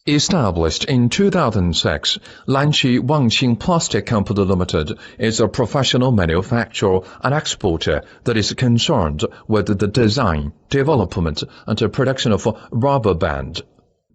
Established in 2006, Lanqi Wangqing Plastic Company Limited is a professional manufacturer and exporter that is concerned with the design, development, and production of rubber band.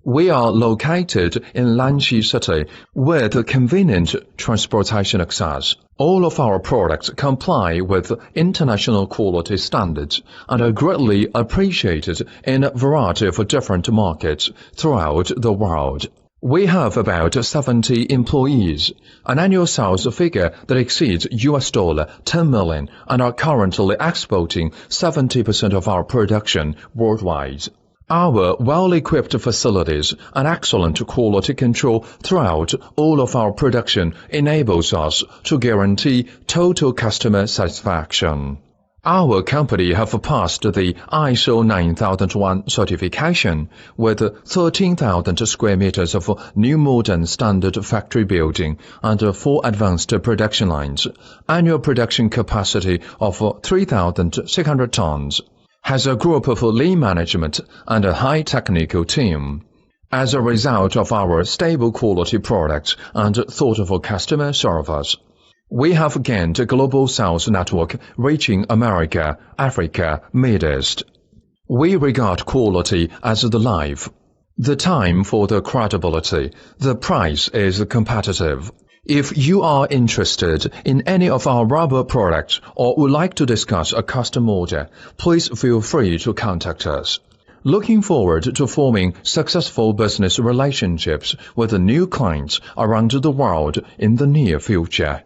We are located in Lanqi City with convenient transportation access. All of our products comply with international quality standards and are greatly appreciated in a variety of different markets throughout the world. We have about 70 employees, an annual sales figure that exceeds $10 million, and are currently exporting 70% of our production worldwide. Our well-equipped facilities and excellent quality control throughout all of our production enables us to guarantee total customer satisfaction. Our company have passed the ISO 9001 certification with 13,000 square meters of new modern standard factory building and 4 advanced production lines, annual production capacity of 3,600 tons. Has a group of lean management and a high technical team. As a result of our stable quality products and thoughtful customer service, we have gained a global sales network reaching America, Africa, Middle East. We regard quality as the life, the time for the credibility, the price is competitive. If you are interested in any of our rubber products or would like to discuss a custom order, please feel free to contact us. Looking forward to forming successful business relationships with new clients around the world in the near future.